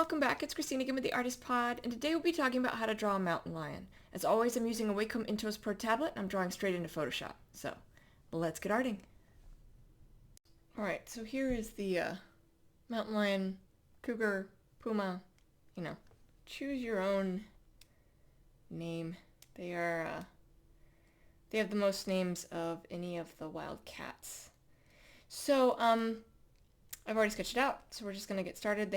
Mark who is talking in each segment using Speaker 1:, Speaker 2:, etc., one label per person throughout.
Speaker 1: welcome back. It's Christina again with the Artist Pod, and today we'll be talking about how to draw a mountain lion. As always, I'm using a Wacom Intuos Pro tablet, and I'm drawing straight into Photoshop. So, let's get arting. Alright, so here is the mountain lion, cougar, puma, choose your own name. They have the most names of any of the wild cats. So, I've already sketched it out, so we're just going to get started.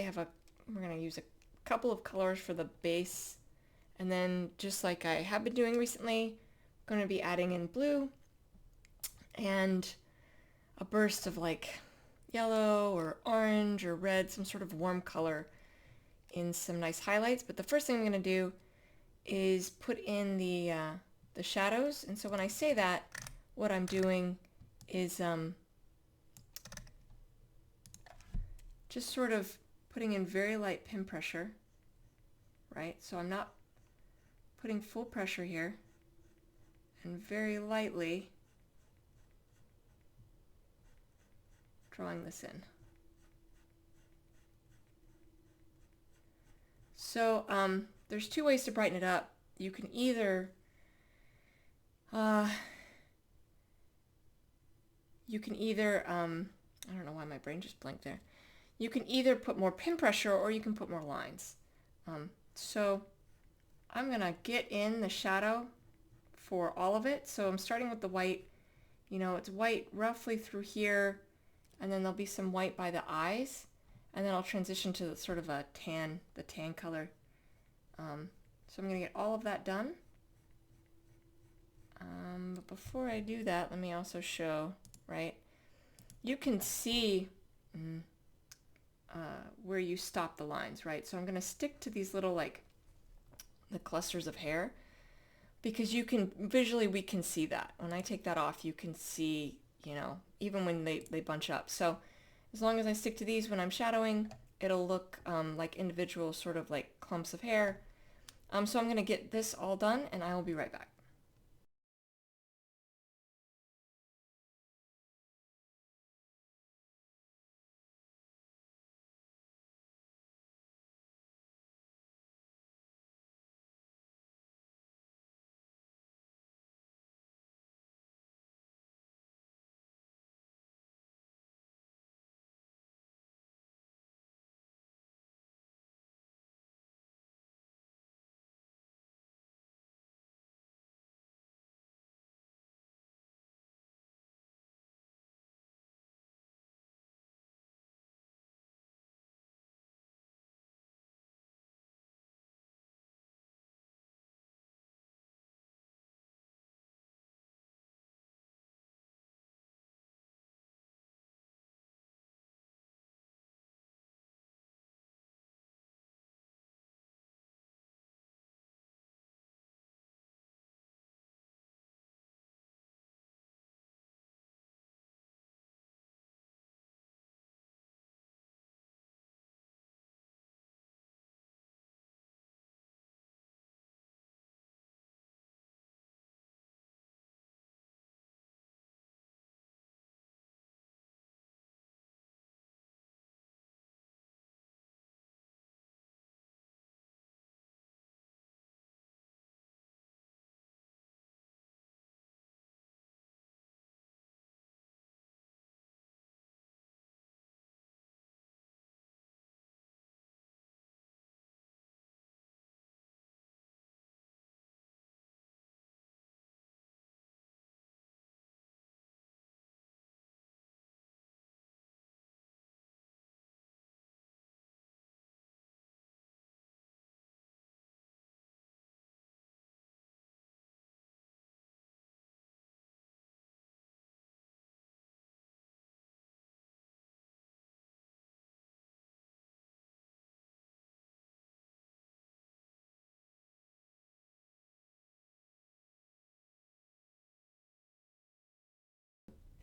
Speaker 1: We're going to use a couple of colors for the base, and then just like I have been doing recently, I'm going to be adding in blue and a burst of like yellow or orange or red, some sort of warm color in some nice highlights. But the first thing I'm going to do is put in the shadows, and so when I say that, what I'm doing is just sort of putting in very light pin pressure, right? So I'm not putting full pressure here, and very lightly drawing this in. So there's two ways to brighten it up. You can either I don't know why my brain just blanked there. You can either put more pin pressure or you can put more lines. So I'm going to get in the shadow for all of it. So I'm starting with the white. It's white roughly through here, and then there'll be some white by the eyes, and then I'll transition to sort of the tan color. So I'm going to get all of that done. But before I do that, let me also show, right? You can see where you stop the lines, right? So I'm going to stick to these little, like, the clusters of hair, because visually we can see that. When I take that off, you can see, even when they bunch up. So as long as I stick to these when I'm shadowing, it'll look like individual sort of like clumps of hair. So I'm going to get this all done, and I will be right back.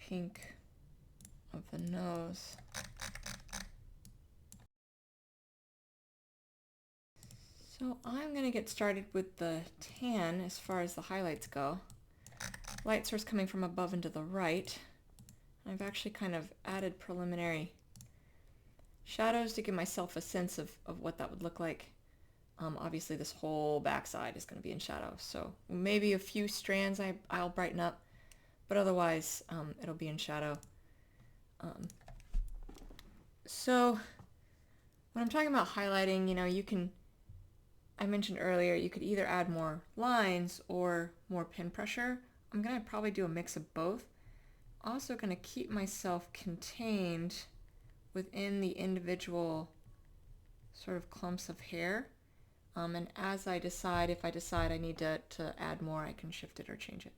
Speaker 1: Pink of the nose. So I'm going to get started with the tan as far as the highlights go. Light source coming from above and to the right. I've actually kind of added preliminary shadows to give myself a sense of what that would look like. Obviously this whole backside is going to be in shadow, so maybe a few strands I'll brighten up, but otherwise it'll be in shadow. So when I'm talking about highlighting, you know, you can, I mentioned earlier, you could either add more lines or more pin pressure. I'm going to probably do a mix of both. Also going to keep myself contained within the individual sort of clumps of hair. And as I decide, if I decide I need to add more, I can shift it or change it.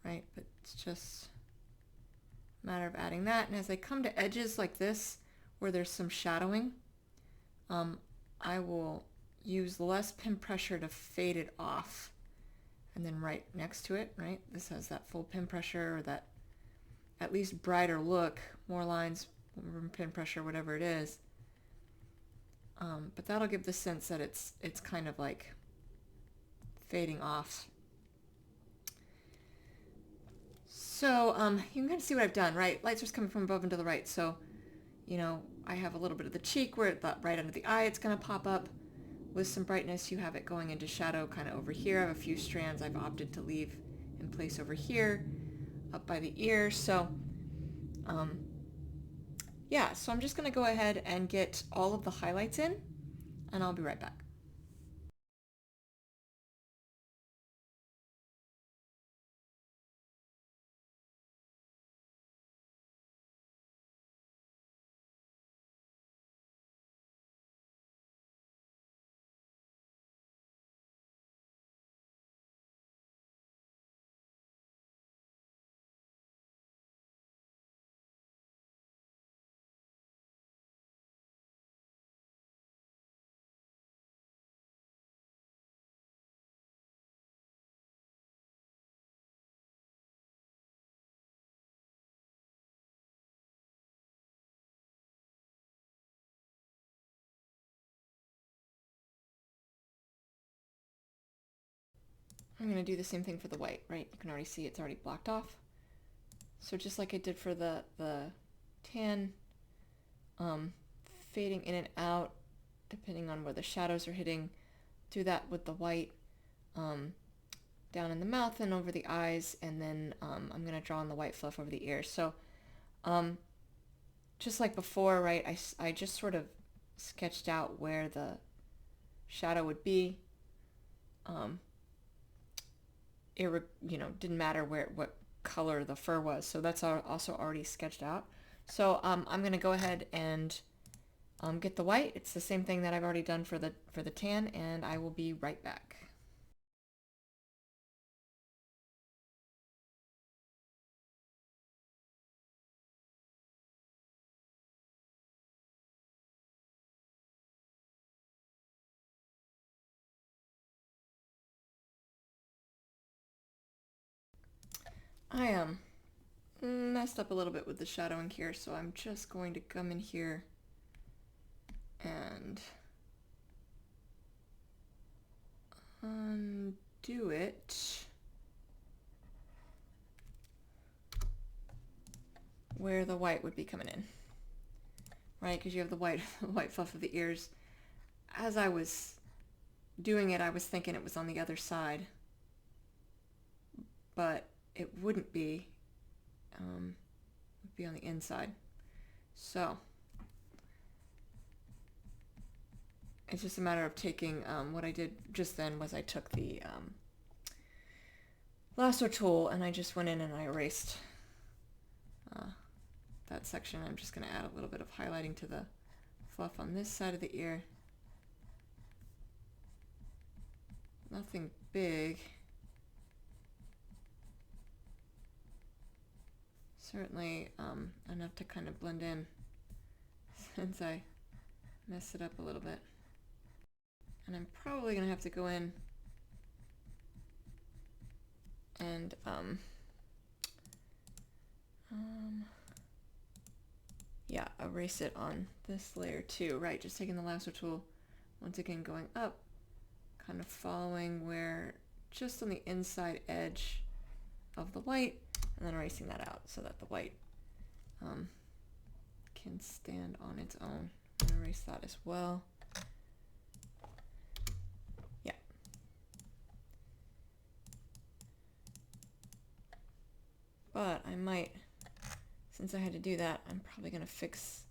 Speaker 1: Right? But it's just a matter of adding that. And as I come to edges like this, where there's some shadowing, I will use less pin pressure to fade it off. And then right next to it, right, this has that full pin pressure, or that at least brighter look, more lines, more pin pressure, whatever it is. But that'll give the sense that it's kind of like fading off. So you can kind of see what I've done, right? Light source coming from above and to the right. So, you know, I have a little bit of the cheek where right under the eye it's going to pop up with some brightness. You have it going into shadow kind of over here. I have a few strands I've opted to leave in place over here, up by the ear. So yeah, so I'm just going to go ahead and get all of the highlights in, and I'll be right back. I'm going to do the same thing for the white, right? You can already see it's already blocked off. So just like I did for the tan, fading in and out depending on where the shadows are hitting. Do that with the white down in the mouth and over the eyes, and then I'm going to draw on the white fluff over the ears. So just like before, right, I just sort of sketched out where the shadow would be. It didn't matter what color the fur was, so that's also already sketched out. So I'm going to go ahead and get the white. It's the same thing that I've already done for the tan, and I will be right back. I messed up a little bit with the shadowing here, so I'm just going to come in here and undo it where the white would be coming in, right? Because you have the white fluff of the ears. As I was doing it, I was thinking it was on the other side, but it wouldn't be. It would be on the inside. So it's just a matter of taking, what I did just then was I took the lasso tool and I just went in and I erased that section. I'm just going to add a little bit of highlighting to the fluff on this side of the ear. Nothing big. Certainly enough to kind of blend in since I messed it up a little bit. And I'm probably going to have to go in and yeah, erase it on this layer too, right? Just taking the lasso tool, once again going up, kind of following where, just on the inside edge of the white, and then erasing that out so that the white can stand on its own. I'm gonna erase that as well. Yeah. But I might, since I had to do that, I'm probably gonna fix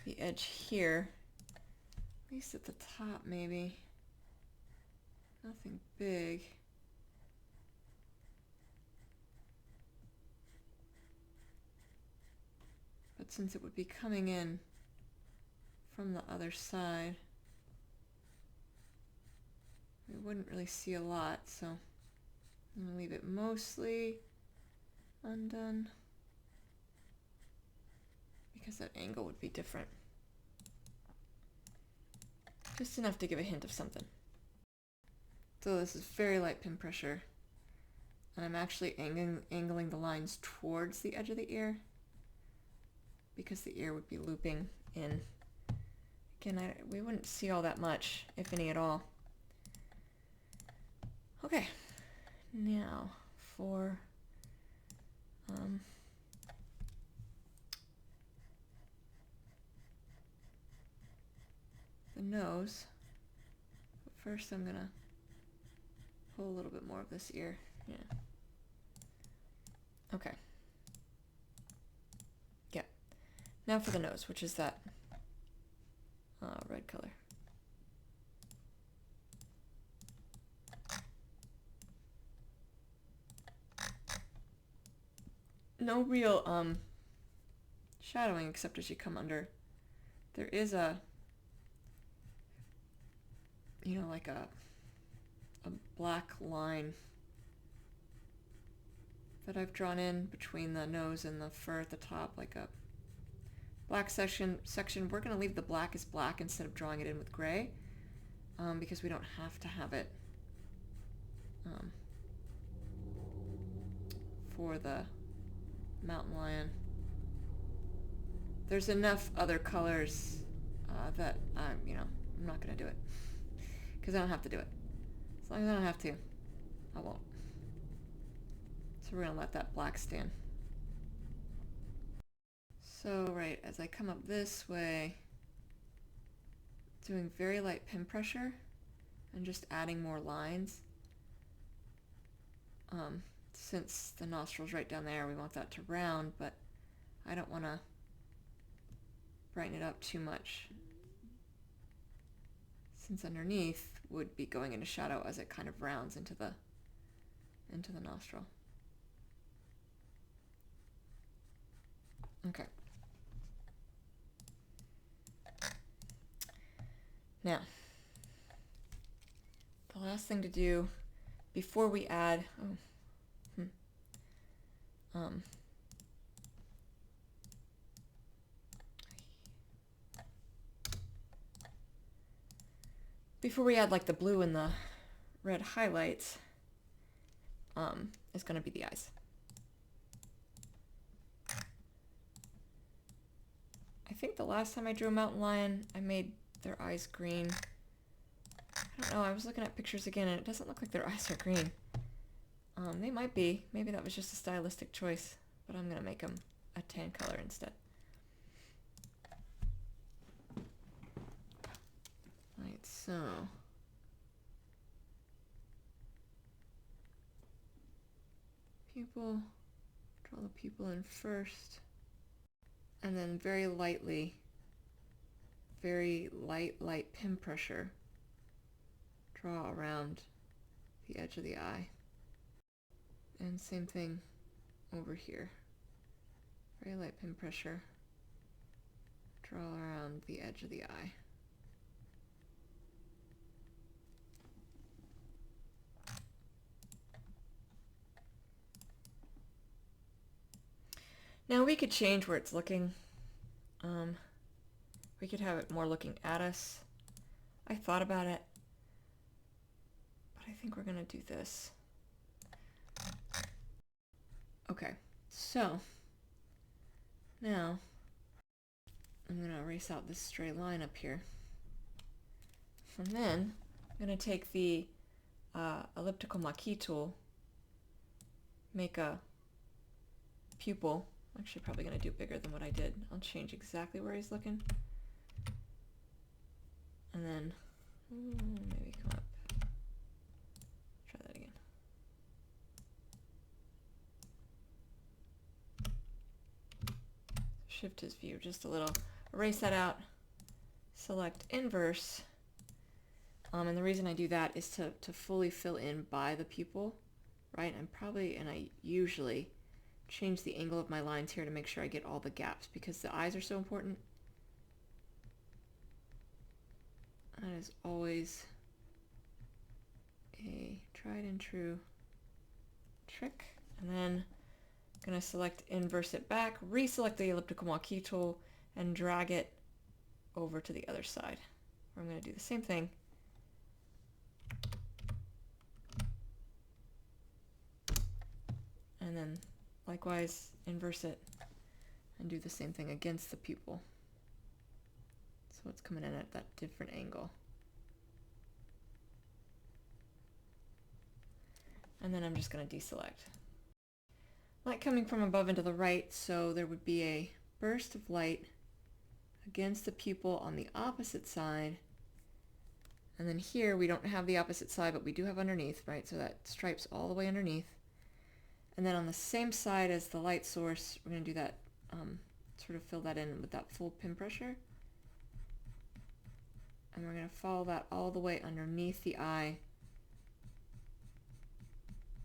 Speaker 1: the edge here, at least at the top maybe. Nothing big. But since it would be coming in from the other side, we wouldn't really see a lot, so I'm going to leave it mostly undone because that angle would be different. Just enough to give a hint of something. So this is very light pin pressure, and I'm actually angling the lines towards the edge of the ear because the ear would be looping in. Again, we wouldn't see all that much, if any at all. Okay, now for the nose. But first I'm gonna pull a little bit more of this ear. Yeah. Okay. Yeah. Now for the nose, which is that red color. No real shadowing except as you come under. There is a, you know, like a black line that I've drawn in between the nose and the fur at the top, like a black section. We're going to leave the black as black instead of drawing it in with gray, because we don't have to have it for the mountain lion. There's enough other colors that I'm not going to do it because I don't have to do it. As long as I don't have to, I won't. So we're going to let that black stand. So right, as I come up this way, doing very light pin pressure and just adding more lines. Since the nostril's right down there, we want that to round, but I don't want to brighten it up too much, since underneath would be going into shadow as it kind of rounds into the nostril. Okay. Now, the last thing to do before we add, before we add like the blue and the red highlights, is going to be the eyes. I think the last time I drew a mountain lion, I made their eyes green. I don't know, I was looking at pictures again and it doesn't look like their eyes are green. They might be. Maybe that was just a stylistic choice, but I'm going to make them a tan color instead. Right, so pupil, draw the pupil in first, and then very lightly, very light pin pressure, draw around the edge of the eye. And same thing over here. Very light pin pressure, draw around the edge of the eye. Now we could change where it's looking. We could have it more looking at us. I thought about it, but I think we're gonna do this. Okay, so now I'm gonna erase out this stray line up here. And then I'm gonna take the elliptical Maki tool, make a pupil. I'm actually probably going to do bigger than what I did. I'll change exactly where he's looking. And then maybe come up. Try that again. Shift his view just a little. Erase that out. Select inverse. And the reason I do that is to fully fill in by the pupil, right? And I usually change the angle of my lines here to make sure I get all the gaps because the eyes are so important. That is always a tried and true trick. And then I'm going to select inverse it back, reselect the elliptical marquee tool, and drag it over to the other side. I'm going to do the same thing. And then likewise inverse it and do the same thing against the pupil. So it's coming in at that different angle. And then I'm just going to deselect. Light coming from above and to the right, so there would be a burst of light against the pupil on the opposite side. And then here we don't have the opposite side, but we do have underneath, right? So that stripes all the way underneath. And then on the same side as the light source, we're going to do that, sort of fill that in with that full pin pressure. And we're going to follow that all the way underneath the eye.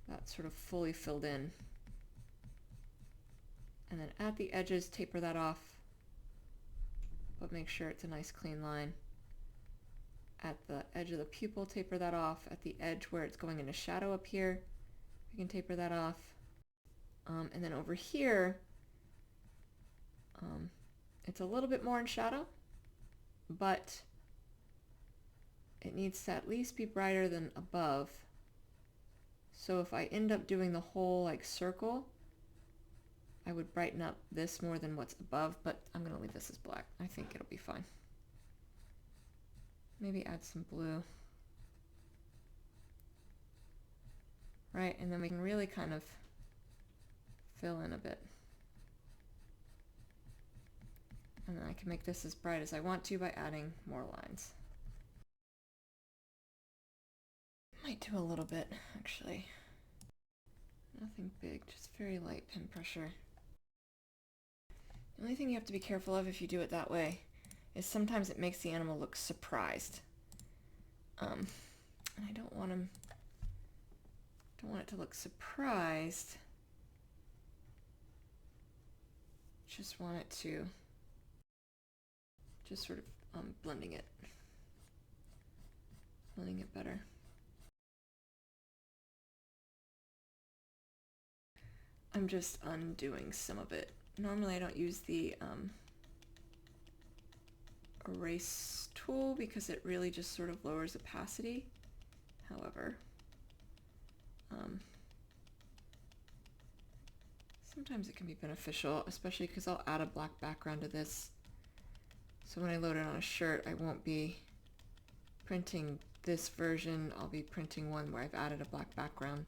Speaker 1: That's sort of fully filled in. And then at the edges, taper that off, but make sure it's a nice clean line. At the edge of the pupil, taper that off. At the edge where it's going into shadow up here, we can taper that off. And then over here, it's a little bit more in shadow, but it needs to at least be brighter than above. So if I end up doing the whole like circle, I would brighten up this more than what's above, but I'm going to leave this as black. I think it'll be fine. Maybe add some blue. Right, and then we can really kind of fill in a bit. And then I can make this as bright as I want to by adding more lines. Might do a little bit, actually. Nothing big, just very light pin pressure. The only thing you have to be careful of if you do it that way is sometimes it makes the animal look surprised. And I don't want it to look surprised. Just want it to just sort of blending it better. I'm just undoing some of it. Normally I don't use the erase tool because it really just sort of lowers opacity. However, sometimes it can be beneficial, especially because I'll add a black background to this. So when I load it on a shirt, I won't be printing this version. I'll be printing one where I've added a black background.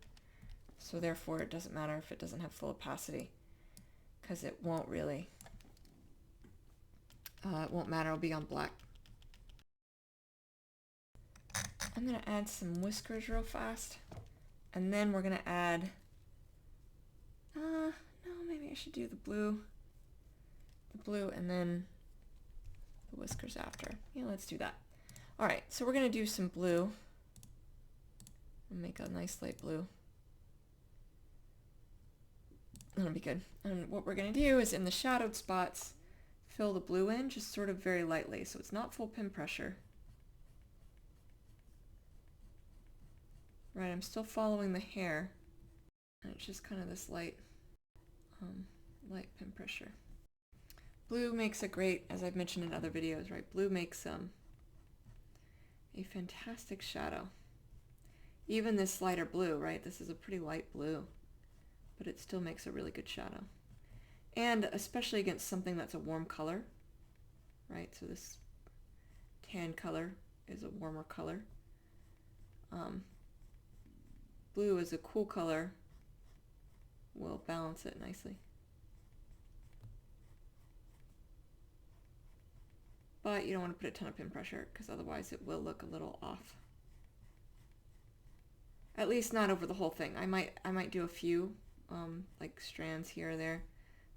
Speaker 1: So therefore it doesn't matter if it doesn't have full opacity, because it won't really, it won't matter, it'll be on black. I'm going to add some whiskers real fast, and then we're going to add, no, maybe I should do the blue and then the whiskers after. Yeah, let's do that. Alright, so we're going to do some blue, and make a nice light blue. That'll be good. And what we're going to do is in the shadowed spots, fill the blue in just sort of very lightly, so it's not full pin pressure. Right, I'm still following the hair, and it's just kind of this light pin pressure. Blue makes a great, as I've mentioned in other videos, right? Blue makes a fantastic shadow. Even this lighter blue, right? This is a pretty light blue, but it still makes a really good shadow. And especially against something that's a warm color, right? So this tan color is a warmer color. Blue is a cool color, will balance it nicely. but you don't want to put a ton of pin pressure because otherwise it will look a little off. At least not over the whole thing. I might do a few like strands here or there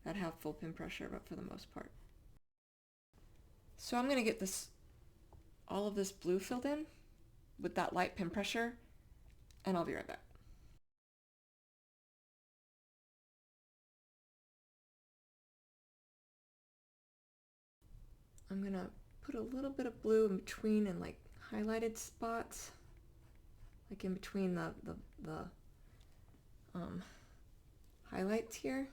Speaker 1: that have full pin pressure, but for the most part. So I'm going to get all of this blue filled in with that light pin pressure, and I'll be right back. I'm going to put a little bit of blue in between and like highlighted spots, like in between the highlights here.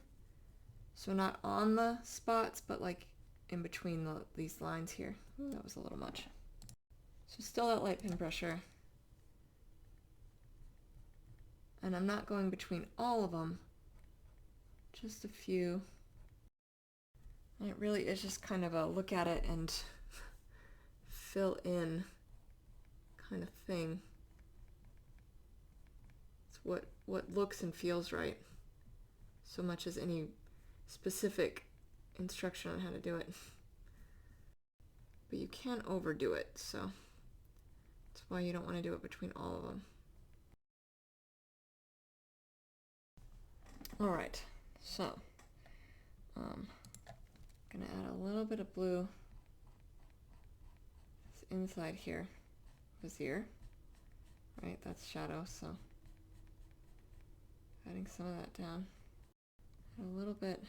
Speaker 1: So not on the spots, but like in between these lines here. Ooh, that was a little much. So still that light pin pressure. And I'm not going between all of them, just a few. And it really is just kind of a look at it and fill in kind of thing. It's what looks and feels right, so much as any specific instruction on how to do it. But you can't overdo it, so that's why you don't want to do it between all of them. Alright, so I'm gonna add a little bit of blue inside here, his ear, right? That's shadow, so adding some of that down. A little bit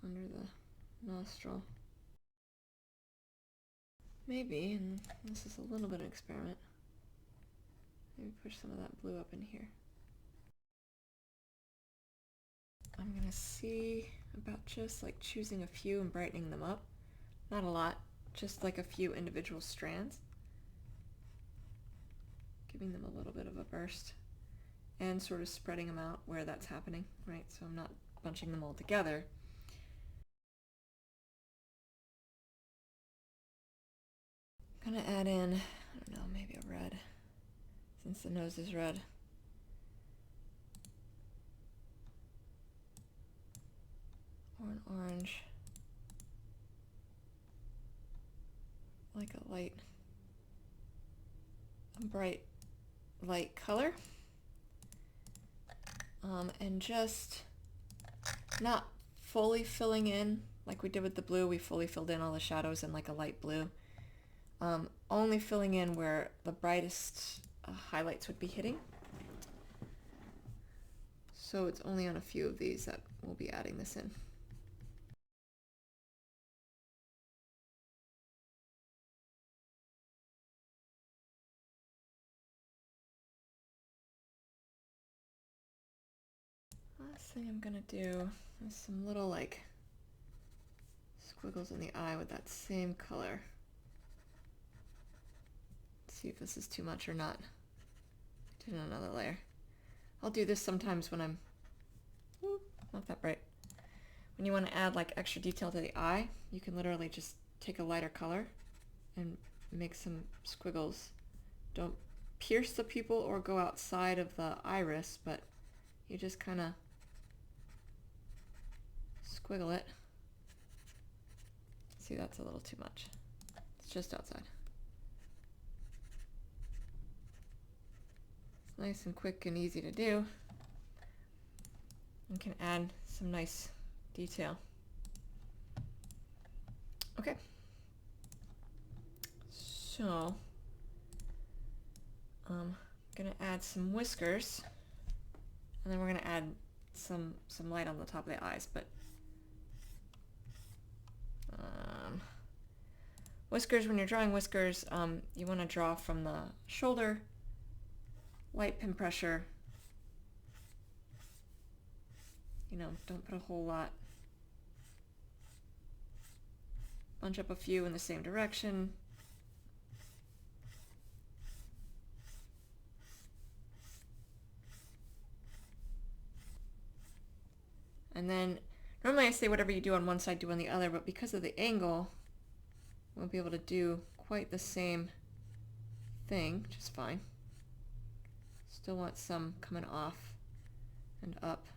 Speaker 1: under the nostril. Maybe, and this is a little bit of an experiment, maybe push some of that blue up in here. I'm going to see about just like choosing a few and brightening them up. Not a lot, just like a few individual strands. Giving them a little bit of a burst and sort of spreading them out where that's happening, right? So I'm not bunching them all together. I'm going to add in, I don't know, maybe a red, since the nose is red. Or an orange, like a bright light color, and just not fully filling in like we did with the blue. We fully filled in all the shadows in like a light blue, only filling in where the brightest highlights would be hitting. So it's only on a few of these that we'll be adding this in. Last thing I'm gonna do is some little like squiggles in the eye with that same color. Let's see if this is too much or not. Do another layer. I'll do this sometimes when I'm not that bright. When you want to add like extra detail to the eye, you can literally just take a lighter color and make some squiggles. Don't pierce the pupil or go outside of the iris, but you just kind of squiggle it. See, that's a little too much. It's just outside. It's nice and quick and easy to do. You can add some nice detail. Okay. So, I'm gonna add some whiskers, and then we're gonna add some light on the top of the eyes, but whiskers, when you're drawing whiskers, you want to draw from the shoulder, light pin pressure. You know, don't put a whole lot. Bunch up a few in the same direction. And then, normally I say whatever you do on one side, do on the other, but because of the angle, we won't be able to do quite the same thing, which is fine. Still want some coming off and up,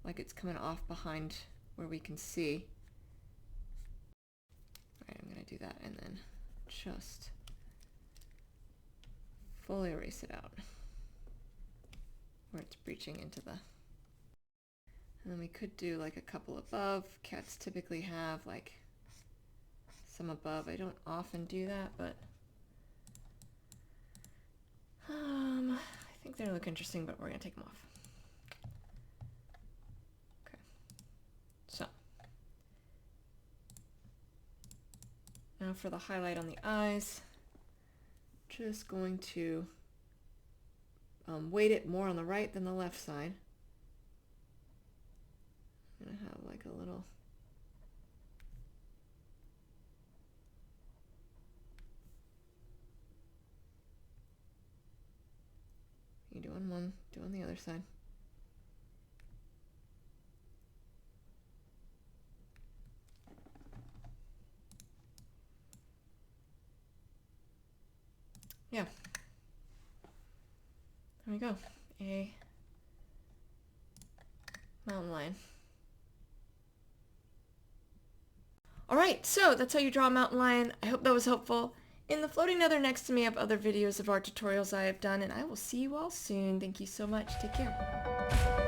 Speaker 1: like it's coming off behind where we can see. do that and then just fully erase it out where it's breaching into the... And then we could do like a couple above. Cats typically have like some above. I don't often do that, but I think they look interesting, but we're gonna take them off. Okay, so now for the highlight on the eyes, just going to weight it more on the right than the left side. I'm gonna have like a little... You doing one, doing the other side. Yeah. There we go. A mountain lion. Alright, so that's how you draw a mountain lion. I hope that was helpful. In the floating nether next to me I have other videos of art tutorials I have done, and I will see you all soon. Thank you so much. Take care.